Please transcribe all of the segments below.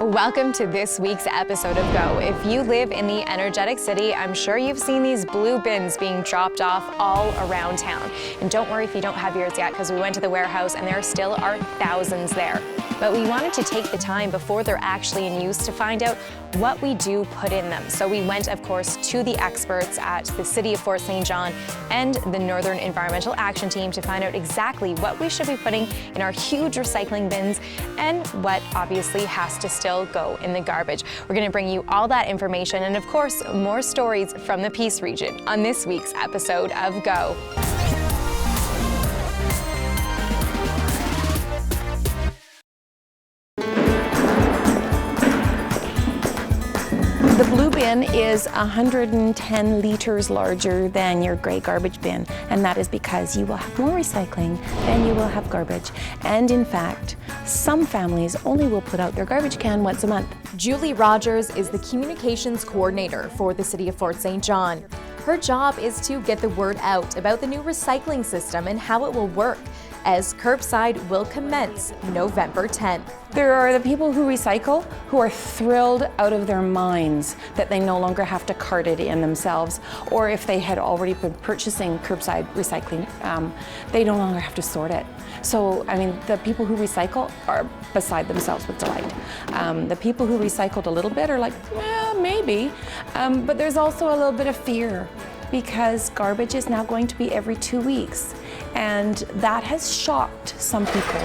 Welcome to this week's episode of Go. If you live in the energetic city, I'm sure you've seen these blue bins being dropped off all around town. And don't worry if you don't have yours yet, because we went to the warehouse and there still are thousands there. But we wanted to take the time before they're actually in use to find out what we do put in them. So we went, of course, to the experts at the City of Fort St. John and the Northern Environmental Action Team to find out exactly what we should be putting in our huge recycling bins and what obviously has to still go in the garbage. We're going to bring you all that information and, of course, more stories from the Peace Region on this week's episode of Go. The blue bin is 110 litres larger than your grey garbage bin, and that is because you will have more recycling than you will have garbage. And in fact, some families only will put out their garbage can once a month. Julie Rogers is the communications coordinator for the City of Fort St. John. Her job is to get the word out about the new recycling system and how it will work, as Curbside will commence November 10th. There are the people who recycle who are thrilled out of their minds that they no longer have to cart it in themselves, or if they had already been purchasing curbside recycling, they no longer have to sort it. So, I mean, the people who recycle are beside themselves with delight. The people who recycled a little bit are like, maybe, but there's also a little bit of fear, because garbage is now going to be every 2 weeks, and that has shocked some people.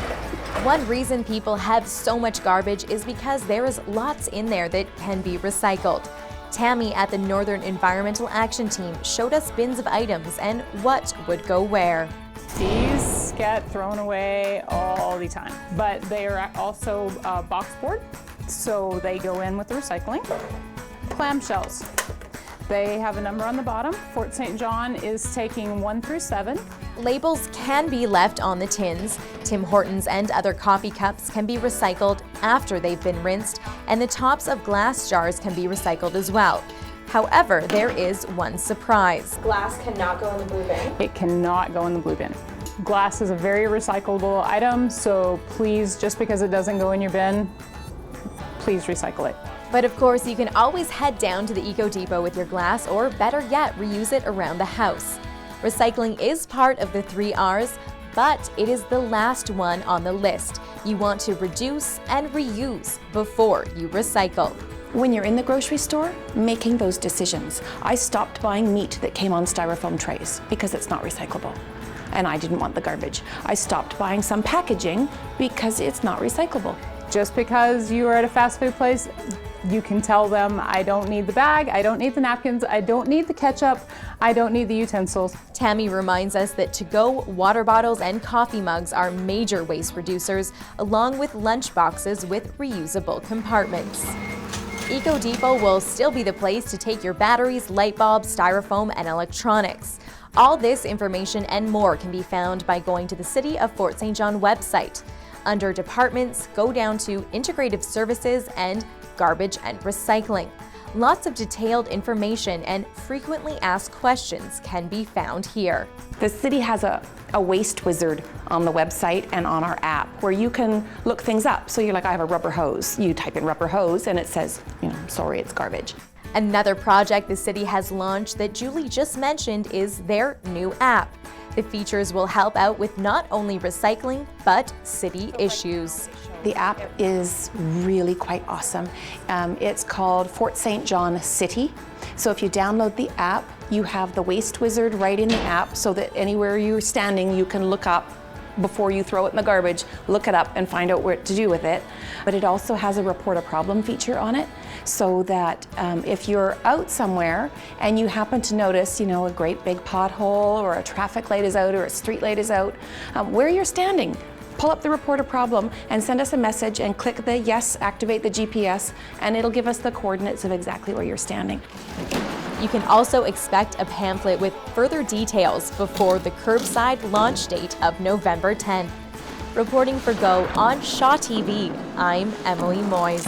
One reason people have so much garbage is because there is lots in there that can be recycled. Tammy at the Northern Environmental Action Team showed us bins of items and what would go where. These get thrown away all the time, but they are also box board, so they go in with the recycling. Clamshells. They have a number on the bottom. Fort St. John is taking 1 through 7. Labels can be left on the tins. Tim Hortons and other coffee cups can be recycled after they've been rinsed, and the tops of glass jars can be recycled as well. However, there is one surprise. Glass cannot go in the blue bin. It cannot go in the blue bin. Glass is a very recyclable item, so please, just because it doesn't go in your bin, please recycle it. But of course, you can always head down to the Eco Depot with your glass, or better yet, reuse it around the house. Recycling is part of the 3 R's, but it is the last one on the list. You want to reduce and reuse before you recycle. When you're in the grocery store making those decisions, I stopped buying meat that came on styrofoam trays because it's not recyclable, and I didn't want the garbage. I stopped buying some packaging because it's not recyclable. Just because you are at a fast food place, you can tell them, I don't need the bag, I don't need the napkins, I don't need the ketchup, I don't need the utensils. Tammy reminds us that to-go water bottles and coffee mugs are major waste reducers, along with lunch boxes with reusable compartments. Eco Depot will still be the place to take your batteries, light bulbs, styrofoam, and electronics. All this information and more can be found by going to the City of Fort St. John website. Under Departments, go down to Integrative Services and Garbage and Recycling. Lots of detailed information and frequently asked questions can be found here. The city has a waste wizard on the website and on our app where you can look things up. So you're like, I have a rubber hose. You type in rubber hose and it says, sorry, it's garbage. Another project the city has launched that Julie just mentioned is their new app. The features will help out with not only recycling, but city issues. The app is really quite awesome. It's called Fort St. John City. So if you download the app, you have the waste wizard right in the app so that anywhere you're standing, you can look up before you throw it in the garbage, look it up and find out what to do with it. But it also has a report a problem feature on it, so that if you're out somewhere and you happen to notice, a great big pothole or a traffic light is out or a street light is out, where you're standing, pull up the report a problem and send us a message and click the yes, activate the GPS, and it'll give us the coordinates of exactly where you're standing. You can also expect a pamphlet with further details before the Curbside launch date of November 10th. Reporting for Go on Shaw TV, I'm Emily Moyes.